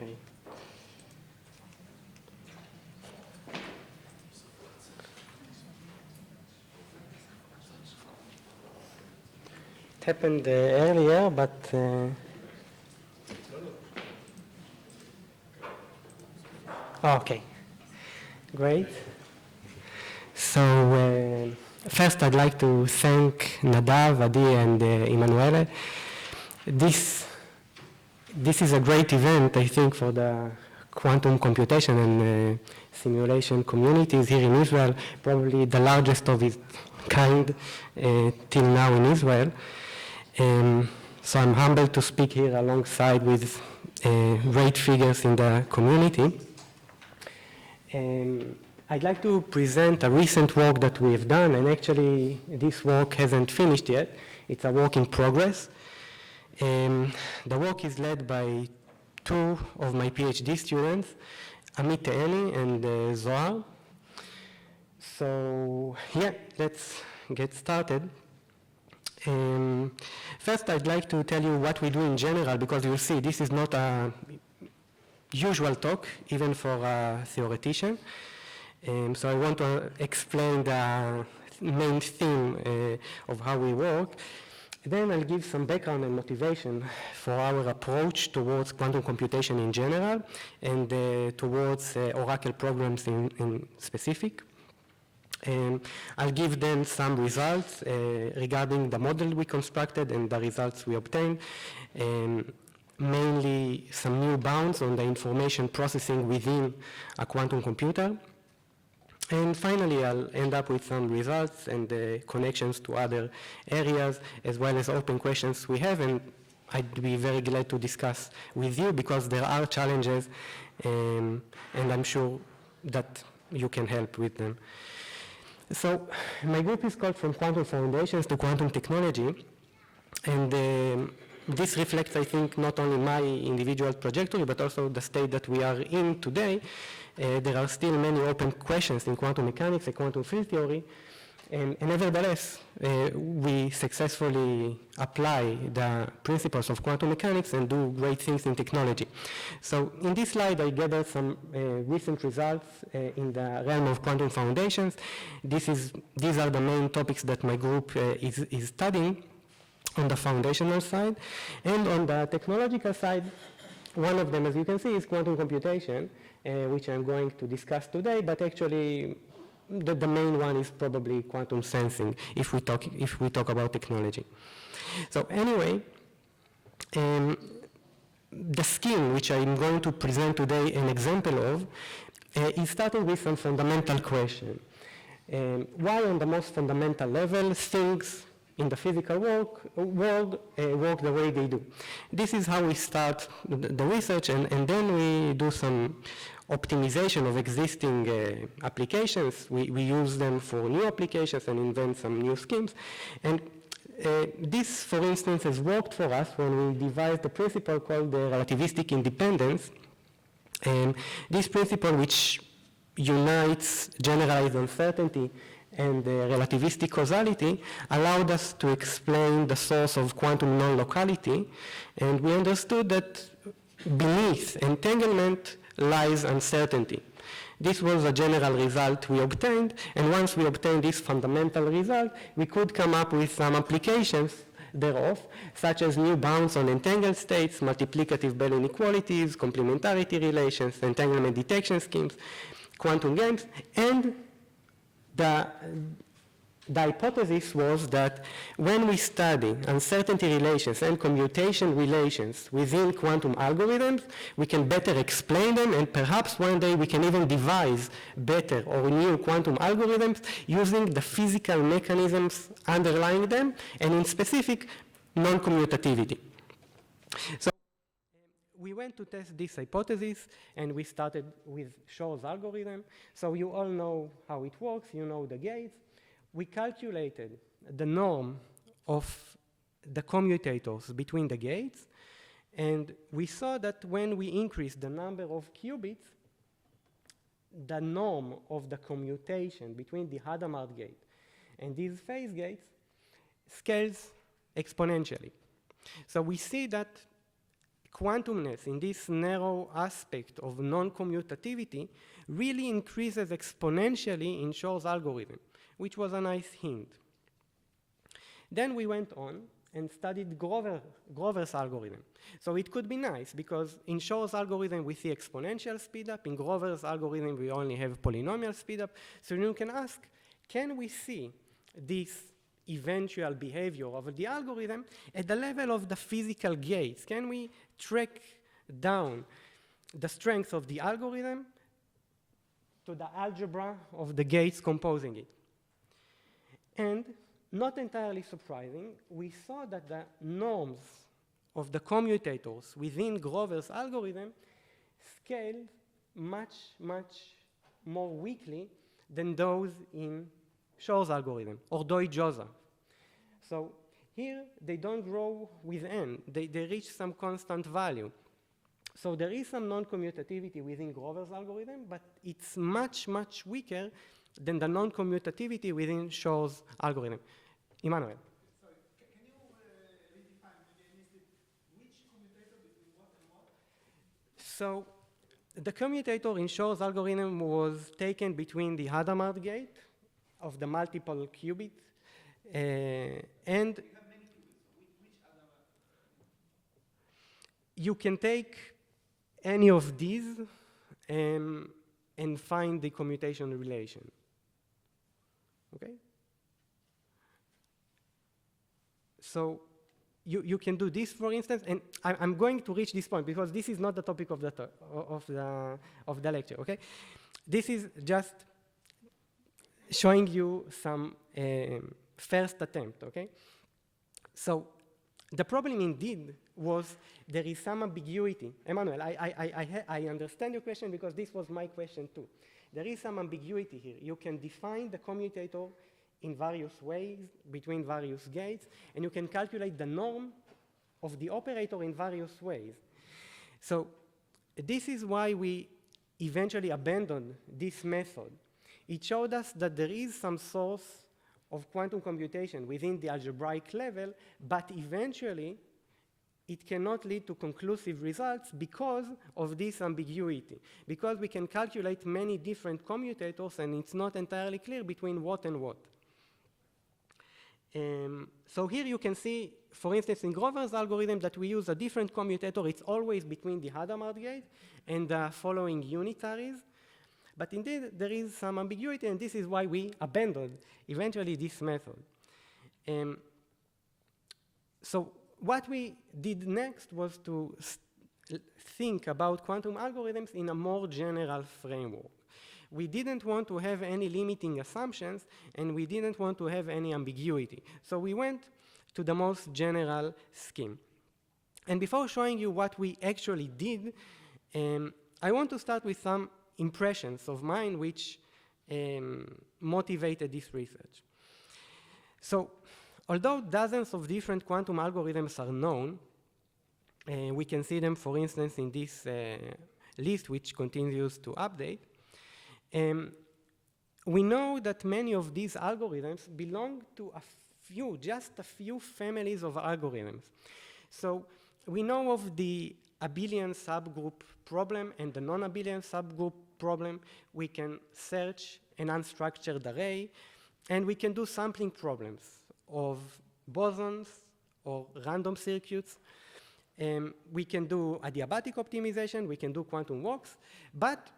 Okay. It happened earlier, but okay, great. So first, I'd like to thank Nadav, Adi, and Emanuele. This is a great event, I think, for the quantum computation and simulation communities here in Israel, probably the largest of its kind till now in Israel. So I'm humbled to speak here alongside with great figures in the community. I'd like to present a recent work that we have done, and actually this work hasn't finished yet. It's a work in progress. The work is led by two of my PhD students, Amit Eli and Zohar. So yeah, let's get started. First, I'd like to tell you what we do in general, because you'll see this is not a usual talk, even for a theoretician. So I want to explain the main theme of how we work. Then I'll give some background and motivation for our approach towards quantum computation in general and towards Oracle programs in specific. I'll give then some results regarding the model we constructed and the results we obtained, mainly some new bounds on the information processing within a quantum computer. And finally, I'll end up with some results and connections to other areas, as well as open questions we have, and I'd be very glad to discuss with you, because there are challenges, and I'm sure that you can help with them. So my group is called From Quantum Foundations to Quantum Technology, and this reflects, I think, not only my individual trajectory, but also the state that we are in today. There are still many open questions in quantum mechanics and quantum field theory, and nevertheless, we successfully apply the principles of quantum mechanics and do great things in technology. So in this slide, I gathered some recent results in the realm of quantum foundations. These are the main topics that my group is studying on the foundational side. And on the technological side, one of them, as you can see, is quantum computation, which I'm going to discuss today, but actually the main one is probably quantum sensing if we talk about technology. So anyway, the scheme which I'm going to present today an example of is starting with some fundamental question. Why on the most fundamental level things in the physical world work the way they do? This is how we start the research, and then we do some optimization of existing applications. We use them for new applications and invent some new schemes. And this, for instance, has worked for us when we devised the principle called the relativistic independence. And this principle, which unites generalized uncertainty and relativistic causality, allowed us to explain the source of quantum non-locality, and we understood that beneath entanglement lies uncertainty. This was a general result we obtained, and once we obtained this fundamental result, we could come up with some applications thereof, such as new bounds on entangled states, multiplicative Bell inequalities, complementarity relations, entanglement detection schemes, quantum games, and the hypothesis was that when we study uncertainty relations and commutation relations within quantum algorithms, we can better explain them, and perhaps one day we can even devise better or new quantum algorithms using the physical mechanisms underlying them, and in specific, non-commutativity. So we went to test this hypothesis, and we started with Shor's algorithm. So you all know how it works, you know the gates. We calculated the norm of the commutators between the gates, and we saw that when we increase the number of qubits, the norm of the commutation between the Hadamard gate and these phase gates scales exponentially. So we see that quantumness in this narrow aspect of non-commutativity really increases exponentially in Shor's algorithm, which was a nice hint. Then we went on and studied Grover's algorithm. So it could be nice, because in Shor's algorithm we see exponential speedup, in Grover's algorithm we only have polynomial speedup. So you can ask, can we see this eventual behavior of the algorithm at the level of the physical gates? Can we track down the strength of the algorithm to the algebra of the gates composing it? And not entirely surprising, we saw that the norms of the commutators within Grover's algorithm scaled much, much more weakly than those in Shor's algorithm, or Doi-Joza. So here, they don't grow with n. They reach some constant value. So there is some non-commutativity within Grover's algorithm, but it's much, much weaker than the non-commutativity within Shor's algorithm. Emanuele. Sorry, can you redefine, maybe I missed it, which commutator between what and what? So the commutator in Shor's algorithm was taken between the Hadamard gate of the multiple qubit and We have many qubits, so which Hadamard? you can take any of these and find the commutation relation. Okay? So you can do this, for instance, and I'm going to reach this point because this is not the topic of the lecture. Okay, this is just showing you some first attempt. Okay, so the problem indeed was there is some ambiguity. Emanuele, I understand your question because this was my question too. There is some ambiguity here. You can define the commutator in various ways between various gates, and you can calculate the norm of the operator in various ways. So this is why we eventually abandoned this method. It showed us that there is some source of quantum computation within the algebraic level, but eventually it cannot lead to conclusive results because of this ambiguity, because we can calculate many different commutators and it's not entirely clear between what and what. So here you can see, for instance, in Grover's algorithm that we use a different commutator. It's always between the Hadamard gate and the following unitaries. But indeed, there is some ambiguity, and this is why we abandoned eventually this method. So what we did next was to think about quantum algorithms in a more general framework. We didn't want to have any limiting assumptions, and we didn't want to have any ambiguity. So we went to the most general scheme. And before showing you what we actually did, I want to start with some impressions of mine which motivated this research. So although dozens of different quantum algorithms are known, we can see them, for instance, in this list, which continues to update. We know that many of these algorithms belong to just a few families of algorithms. So we know of the abelian subgroup problem and the non-abelian subgroup problem. We can search an unstructured array, and we can do sampling problems of bosons or random circuits. We can do adiabatic optimization, we can do quantum walks, but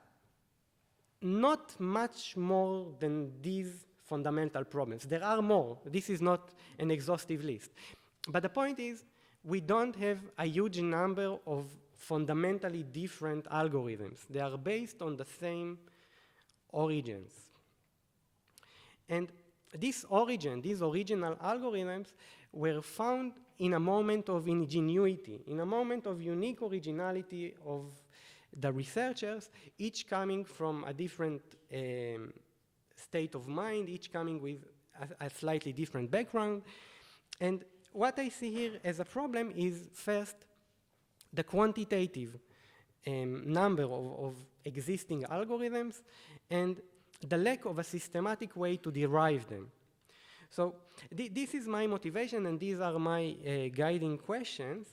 not much more than these fundamental problems. There are more. This is not an exhaustive list. But the point is, we don't have a huge number of fundamentally different algorithms. They are based on the same origins. And this origin, these original algorithms, were found in a moment of ingenuity, in a moment of unique originality of the researchers, each coming from a different state of mind, each coming with a slightly different background. And what I see here as a problem is, first, the quantitative number of existing algorithms and the lack of a systematic way to derive them. So this is my motivation, and these are my guiding questions.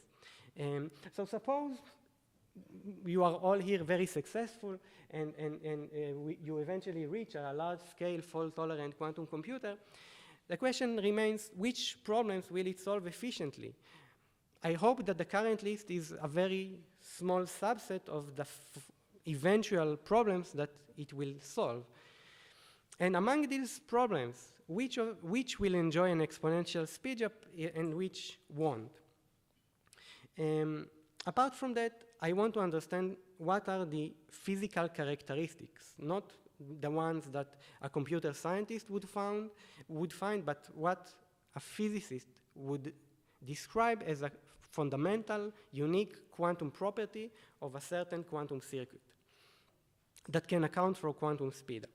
So suppose you are all here very successful, and you eventually reach a large-scale fault-tolerant quantum computer. The question remains, which problems will it solve efficiently? I hope that the current list is a very small subset of the eventual problems that it will solve. And among these problems, which will enjoy an exponential speedup and which won't? Apart from that, I want to understand what are the physical characteristics, not the ones that a computer scientist would find, but what a physicist would describe as a fundamental, unique quantum property of a certain quantum circuit that can account for quantum speedup.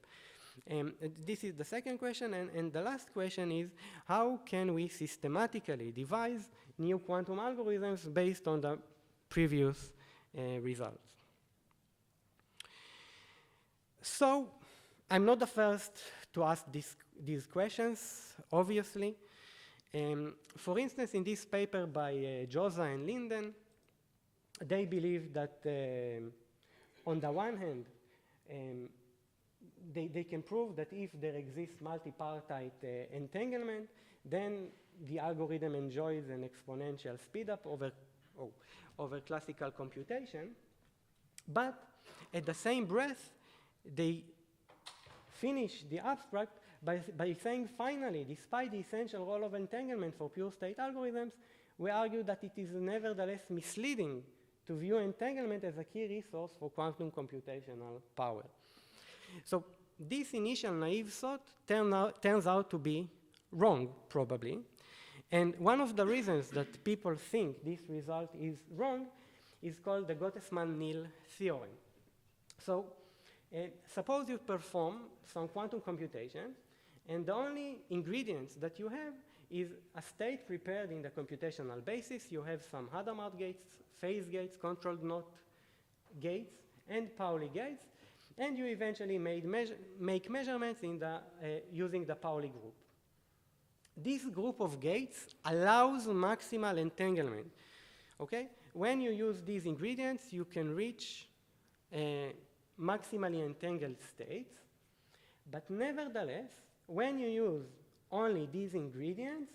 This is the second question, and the last question is, how can we systematically devise new quantum algorithms based on the previous results? So, I'm not the first to ask these questions, obviously. For instance, in this paper by Joza and Linden, they believe that on the one hand, they can prove that if there exists multipartite entanglement, then the algorithm enjoys an exponential speedup over classical computation. But at the same breath, they finish the abstract by saying, finally, despite the essential role of entanglement for pure state algorithms, we argue that it is nevertheless misleading to view entanglement as a key resource for quantum computational power. So this initial naive thought turns out to be wrong, probably. And one of the reasons that people think this result is wrong is called the Gottesman-Neal theorem. So suppose you perform some quantum computation, and the only ingredients that you have is a state prepared in the computational basis. You have some Hadamard gates, phase gates, controlled knot gates, and Pauli gates, and you eventually make measurements using the Pauli group. This group of gates allows maximal entanglement. Okay? When you use these ingredients, you can reach maximally entangled states, but nevertheless, when you use only these ingredients,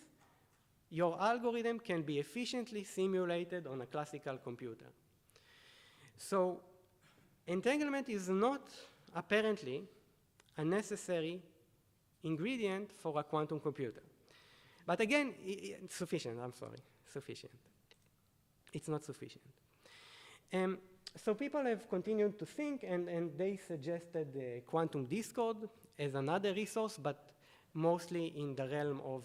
your algorithm can be efficiently simulated on a classical computer. So entanglement is not apparently a necessary ingredient for a quantum computer. But again, it's sufficient, sufficient. It's not sufficient. So people have continued to think, and they suggested quantum discord as another resource, but mostly in the realm of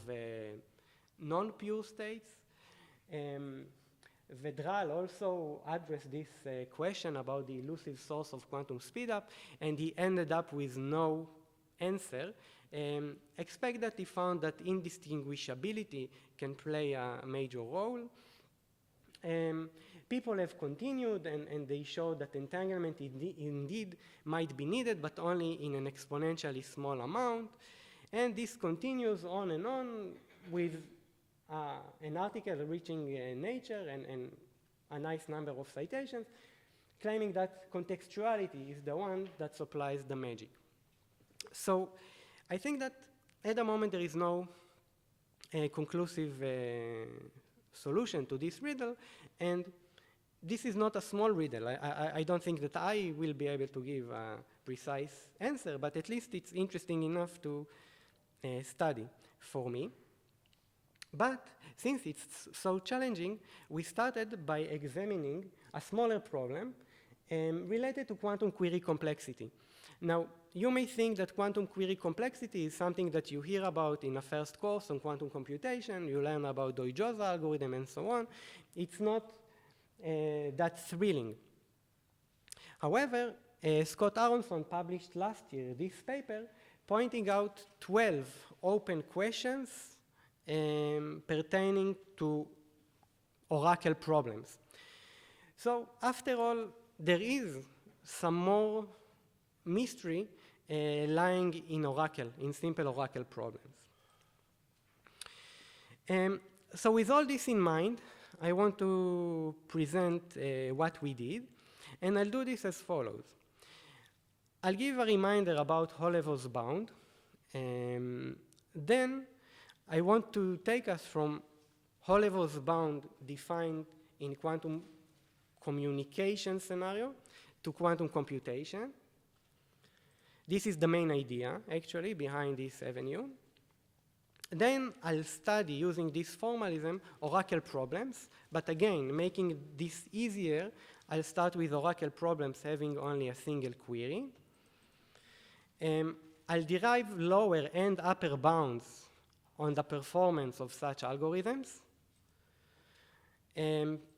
non-pure states. Vedral also addressed this question about the elusive source of quantum speedup, and he ended up with no answer. Except that he found that indistinguishability can play a major role. People have continued, and they showed that entanglement indeed might be needed, but only in an exponentially small amount. And this continues on and on with an article reaching Nature and a nice number of citations, claiming that contextuality is the one that supplies the magic. So I think that at the moment there is no conclusive solution to this riddle, and this is not a small riddle. I don't think that I will be able to give a precise answer, but at least it's interesting enough to study for me. But since it's so challenging, we started by examining a smaller problem related to quantum query complexity. Now, you may think that quantum query complexity is something that you hear about in a first course on quantum computation. You learn about Doi-Josa algorithm and so on. It's not that thrilling. However, Scott Aronson published last year this paper pointing out 12 open questions pertaining to oracle problems. So after all, there is some more mystery lying in simple oracle problems. So with all this in mind, I want to present what we did, and I'll do this as follows. I'll give a reminder about Holevos bound. Then I want to take us from Holevos bound defined in quantum communication scenario to quantum computation. This is the main idea, actually, behind this avenue. Then I'll study, using this formalism, oracle problems. But again, making this easier, I'll start with oracle problems having only a single query. I'll derive lower and upper bounds on the performance of such algorithms,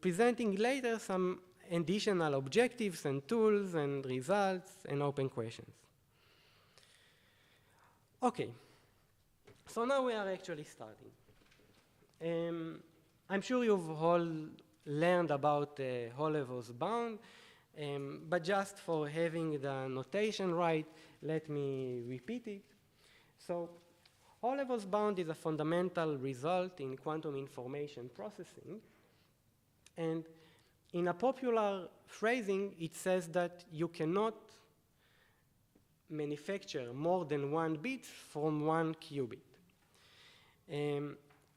presenting later some additional objectives and tools and results and open questions. Okay, so now we are actually starting. I'm sure you've all learned about Holevos bound, but just for having the notation right, let me repeat it. So Holevos bound is a fundamental result in quantum information processing. And in a popular phrasing, it says that you cannot manufacture more than one bit from one qubit.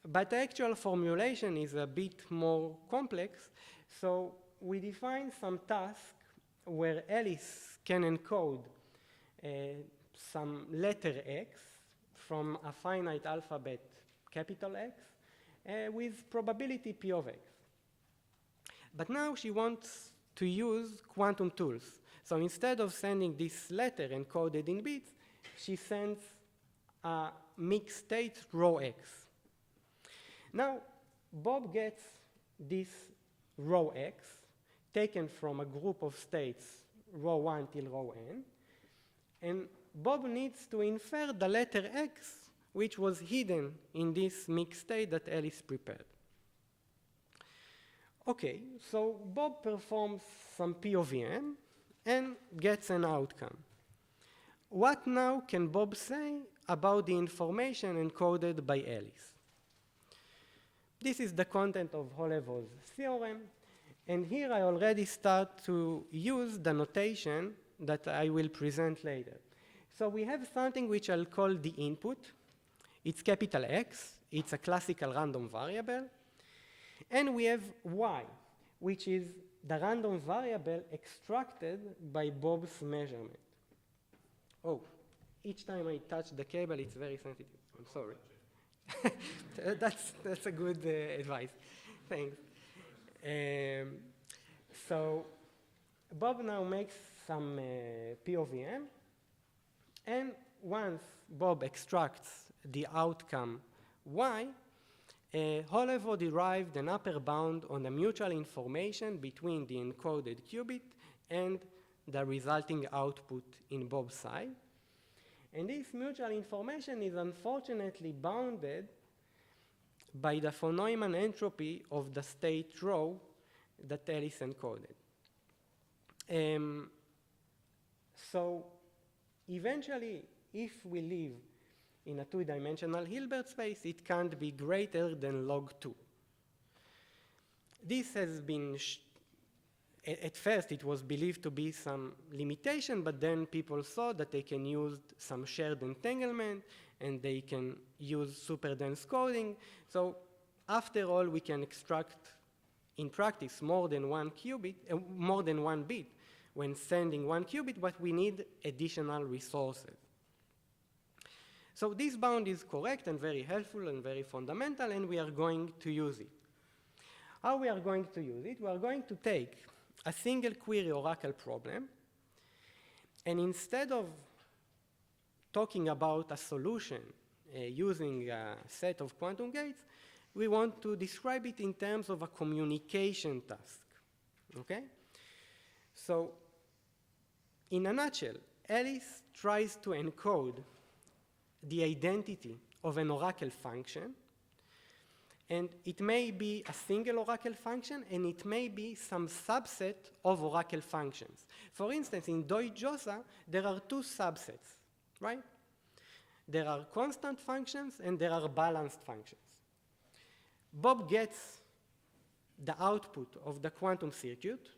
But the actual formulation is a bit more complex, so we define some task where Alice can encode some letter x from a finite alphabet capital X with probability p of x. But now she wants to use quantum tools. So instead of sending this letter encoded in bits, she sends a mixed state rho x. Now, Bob gets this rho x taken from a group of states rho 1 till rho n, and Bob needs to infer the letter x, which was hidden in this mixed state that Alice prepared. Okay, so Bob performs some P of n and gets an outcome. What now can Bob say about the information encoded by Alice? This is the content of Holevos' theorem, and here I already start to use the notation that I will present later. So we have something which I'll call the input. It's capital X, it's a classical random variable, and we have y, which is the random variable extracted by Bob's measurement. Oh, each time I touch the cable, it's very sensitive. I'm sorry. That's a good advice. Thanks. So Bob now makes some P of n, and once Bob extracts the outcome y, Holevo derived an upper bound on the mutual information between the encoded qubit and the resulting output in Bob's side. And this mutual information is unfortunately bounded by the von Neumann entropy of the state rho that Alice encoded. So eventually, if we live in a two-dimensional Hilbert space, it can't be greater than log 2. This has been, at first it was believed to be some limitation, but then people saw that they can use some shared entanglement and they can use super dense coding. So after all, we can extract in practice more than one qubit, more than one bit when sending one qubit, but we need additional resources. So this bound is correct and very helpful and very fundamental, and we are going to use it. How we are going to use it? We are going to take a single query oracle problem, and instead of talking about a solution using a set of quantum gates, we want to describe it in terms of a communication task. Okay? So, in a nutshell, Alice tries to encode the identity of an oracle function, and it may be a single oracle function, and it may be some subset of oracle functions. For instance, in Deutsch-Josa, there are two subsets, right? There are constant functions and there are balanced functions. Bob gets the output of the quantum circuit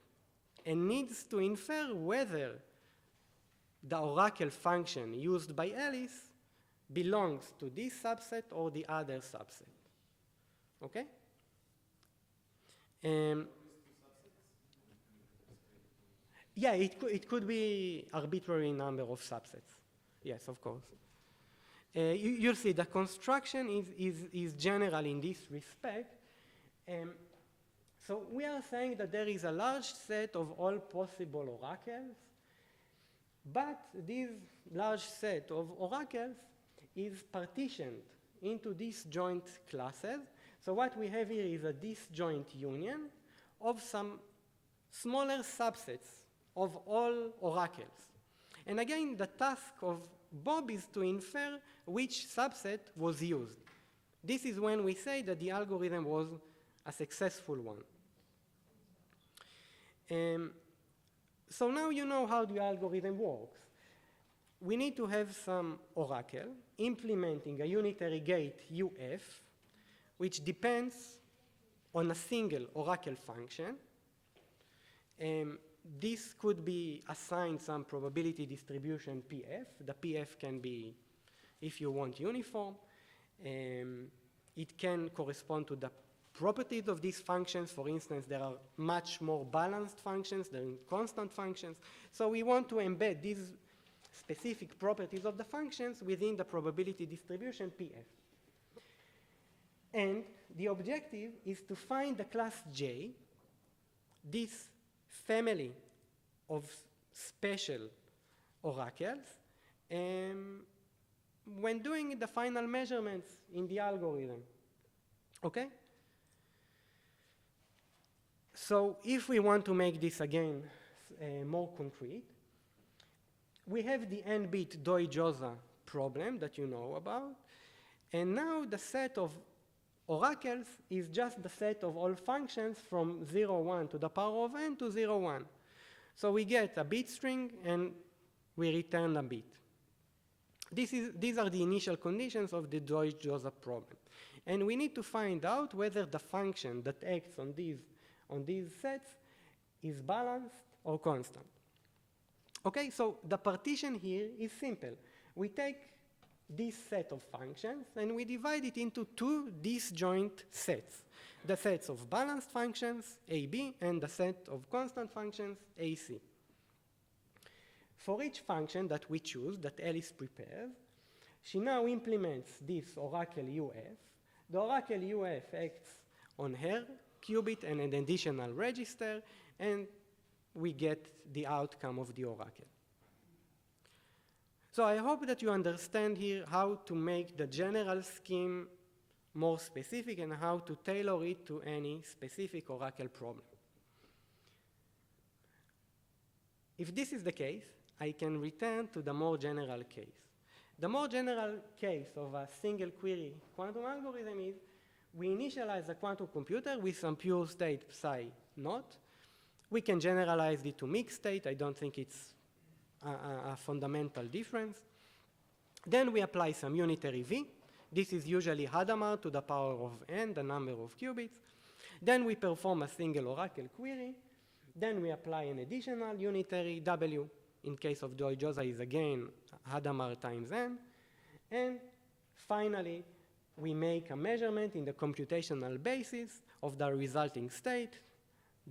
and needs to infer whether the oracle function used by Alice belongs to this subset or the other subset. Okay? Yeah, it could be arbitrary number of subsets. Yes, of course. You'll see the construction is general in this respect. So we are saying that there is a large set of all possible oracles, but this large set of oracles is partitioned into disjoint classes. So what we have here is a disjoint union of some smaller subsets of all oracles. And again, the task of Bob is to infer which subset was used. This is when we say that the algorithm was a successful one. So now you know how the algorithm works. We need to have some oracle implementing a unitary gate UF, which depends on a single oracle function. This could be assigned some probability distribution PF. The PF can be, if you want, uniform. It can correspond to the properties of these functions. For instance, there are much more balanced functions than constant functions. So we want to embed these specific properties of the functions within the probability distribution PF. And the objective is to find the class J, this family of special oracles, when doing the final measurements in the algorithm. Okay? So if we want to make this again more concrete, we have the n-bit Doi-Josa problem that you know about, and now the set of oracles is just the set of all functions from 0, 1 to the power of n to 0, 1. So we get a bit string and we return a bit. These are the initial conditions of the Doi-Josa problem. And we need to find out whether the function that acts on these sets is balanced or constant. Okay, so the partition here is simple. We take this set of functions and we divide it into two disjoint sets. The sets of balanced functions, AB, and the set of constant functions, AC. For each function that we choose, that Alice prepares, she now implements this oracle UF. The oracle UF acts on her qubit and an additional register, and we get the outcome of the oracle. So I hope that you understand here how to make the general scheme more specific and how to tailor it to any specific oracle problem. If this is the case, I can return to the more general case. The more general case of a single query quantum algorithm is we initialize a quantum computer with some pure state psi naught. We can generalize it to mixed state. I don't think it's a fundamental difference. Then we apply some unitary V. This is usually Hadamard to the power of n, the number of qubits. Then we perform a single oracle query. Then we apply an additional unitary W. In case of Doi-Josa is again Hadamard times n. And finally, we make a measurement in the computational basis of the resulting state,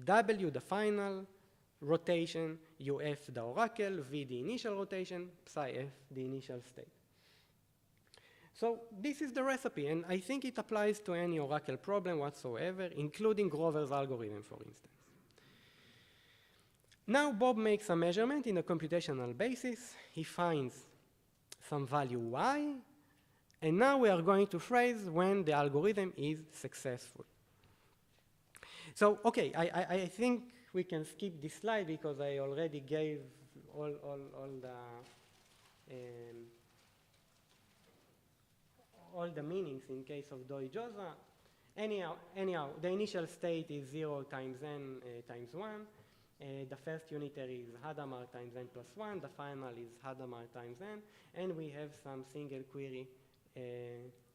W, the final rotation, UF, the oracle, V, the initial rotation, psi F, the initial state. So this is the recipe, and I think it applies to any oracle problem whatsoever, including Grover's algorithm, for instance. Now Bob makes a measurement in a computational basis. He finds some value y, and now we are going to phrase when the algorithm is successful. So, okay, I think we can skip this slide because I already gave all the meanings in case of Doi-Josa. Anyhow, the initial state is 0 times n times 1. The first unitary is Hadamard times n plus 1. The final is Hadamard times n. And we have some single query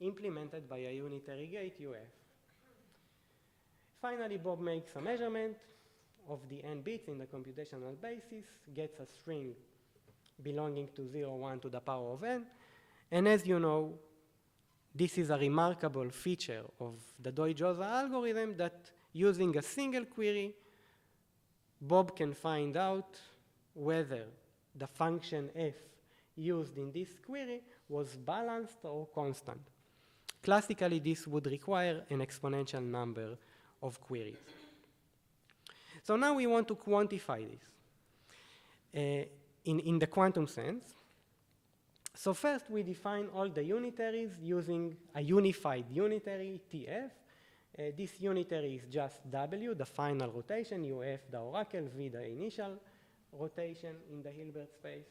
implemented by a unitary gate UF. Finally, Bob makes a measurement of the n bits in the computational basis, gets a string belonging to 0, 1 to the power of n. And as you know, this is a remarkable feature of the Doi-Josa algorithm that using a single query, Bob can find out whether the function f used in this query was balanced or constant. Classically, this would require an exponential number of queries. So now we want to quantify this in the quantum sense. So first we define all the unitaries using a unified unitary, TF. This unitary is just W, the final rotation, UF, the oracle, V, the initial rotation in the Hilbert space.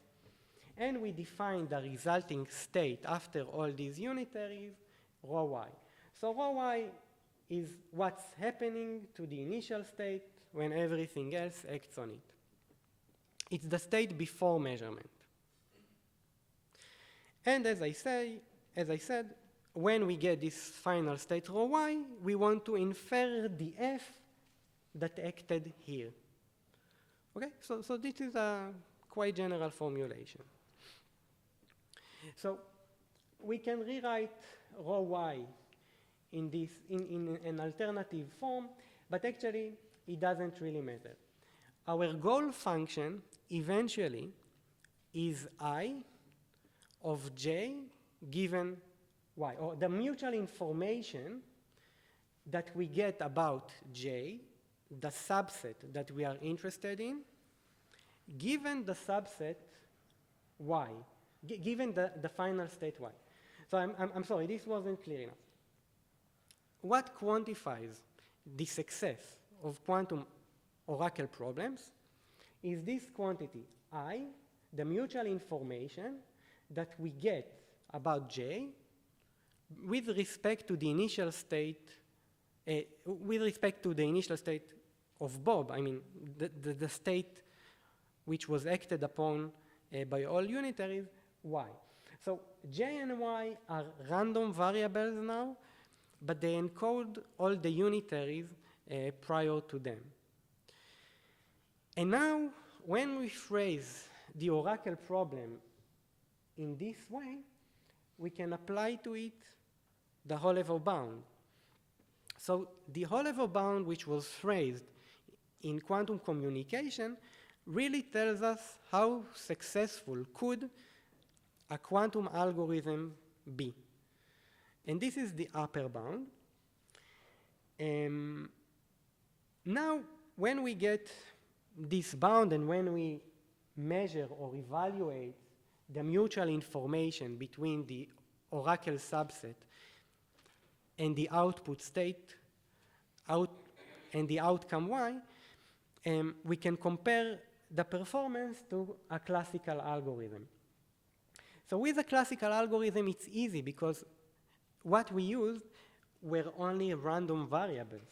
And we define the resulting state after all these unitaries, rho y. So rho y is what's happening to the initial state when everything else acts on it. It's the state before measurement. And as I said, when we get this final state rho y, we want to infer the f that acted here. Okay, so this is a quite general formulation. So we can rewrite rho y in an alternative form, but actually it doesn't really matter. Our goal function eventually is I of j given y, or the mutual information that we get about j, the subset that we are interested in, given the subset y, given the final state y. So I'm sorry, this wasn't clear enough. What quantifies the success of quantum oracle problems is this quantity I, the mutual information that we get about j with respect to the initial state, of Bob, I mean the state which was acted upon by all unitaries, y. So j and y are random variables now, but they encode all the unitaries prior to them. And now, when we phrase the oracle problem in this way, we can apply to it the whole-level bound. So the whole-level bound, which was phrased in quantum communication, really tells us how successful could a quantum algorithm be. And this is the upper bound. Now, when we get this bound and when we measure or evaluate the mutual information between the oracle subset and the output state and the outcome y, we can compare the performance to a classical algorithm. So with a classical algorithm, it's easy because what we used were only random variables.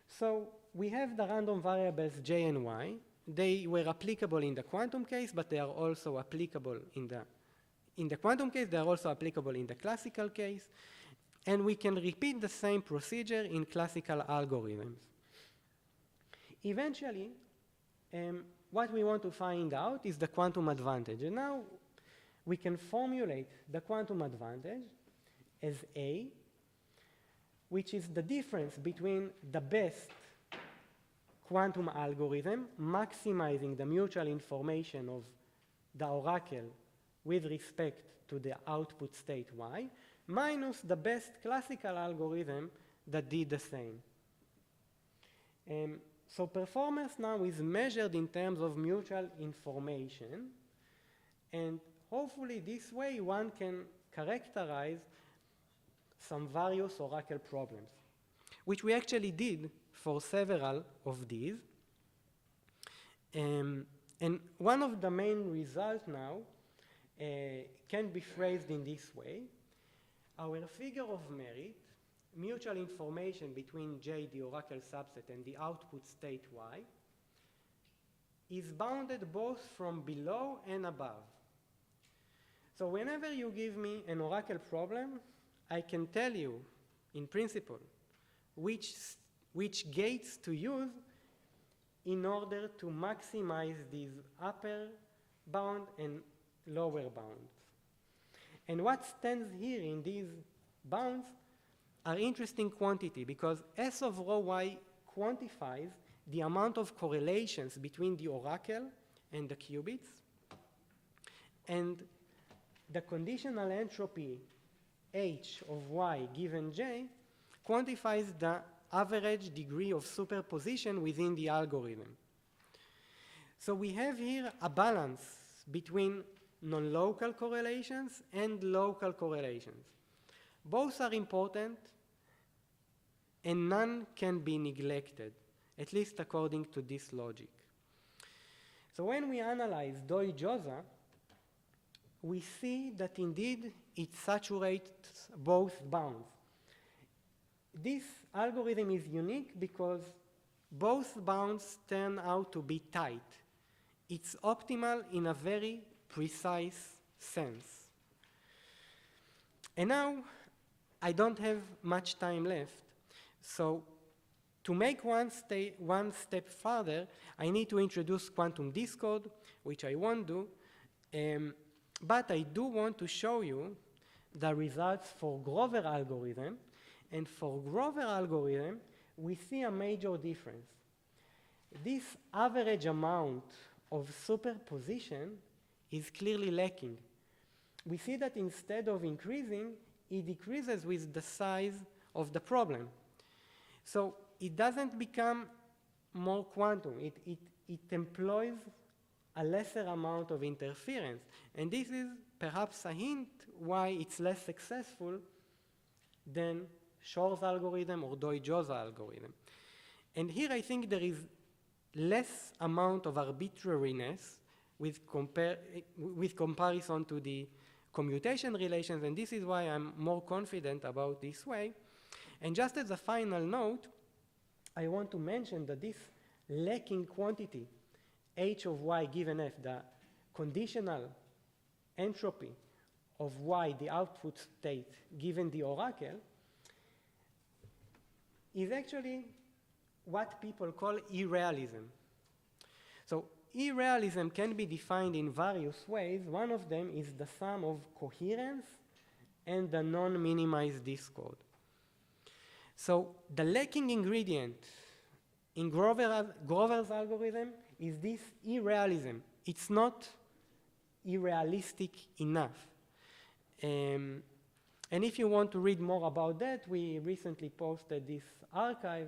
So we have the random variables j and y. They were applicable in the quantum case, but they are also applicable in the quantum case. They are also applicable in the classical case. And we can repeat the same procedure in classical algorithms. Eventually, what we want to find out is the quantum advantage. And now we can formulate the quantum advantage as A, which is the difference between the best quantum algorithm, maximizing the mutual information of the oracle with respect to the output state y, minus the best classical algorithm that did the same. So performance now is measured in terms of mutual information, and hopefully this way one can characterize some various oracle problems, which we actually did for several of these. And one of the main results now can be phrased in this way. Our figure of merit, mutual information between J, the oracle subset, and the output state Y, is bounded both from below and above. So whenever you give me an oracle problem, I can tell you, in principle, which which gates to use in order to maximize these upper bound and lower bounds. And what stands here in these bounds are interesting quantity, because S of rho y quantifies the amount of correlations between the oracle and the qubits, and the conditional entropy H of y given J quantifies the average degree of superposition within the algorithm. So we have here a balance between non-local correlations and local correlations. Both are important, and none can be neglected, at least according to this logic. So when we analyze Doi-Josa, we see that indeed it saturates both bounds. This algorithm is unique because both bounds turn out to be tight. It's optimal in a very precise sense. And now, I don't have much time left. So to make one step further, I need to introduce quantum discord, which I won't do. But I do want to show you the results for Grover algorithm. And for Grover algorithm, we see a major difference. This average amount of superposition is clearly lacking. We see that instead of increasing, it decreases with the size of the problem. So it doesn't become more quantum. It employs a lesser amount of interference. And this is perhaps a hint why it's less successful than Shor's algorithm or Doi-Josa algorithm. And here I think there is less amount of arbitrariness with comparison to the commutation relations, and this is why I'm more confident about this way. And just as a final note, I want to mention that this lacking quantity, H of y given F, the conditional entropy of y, the output state, given the oracle, is actually what people call irrealism. So irrealism can be defined in various ways. One of them is the sum of coherence and the non-minimized discord. So the lacking ingredient in Grover's algorithm is this irrealism. It's not irrealistic enough. And if you want to read more about that, we recently posted this archive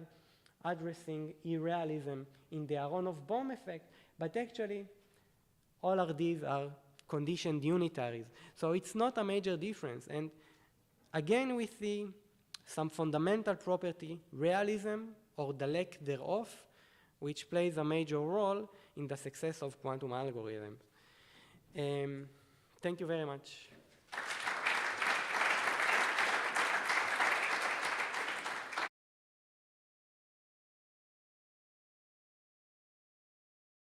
addressing irrealism in the Aronoff-Bohm effect, but actually all of these are conditioned unitaries. So it's not a major difference. And again, we see some fundamental property, realism or the lack thereof, which plays a major role in the success of quantum algorithms. Thank you very much.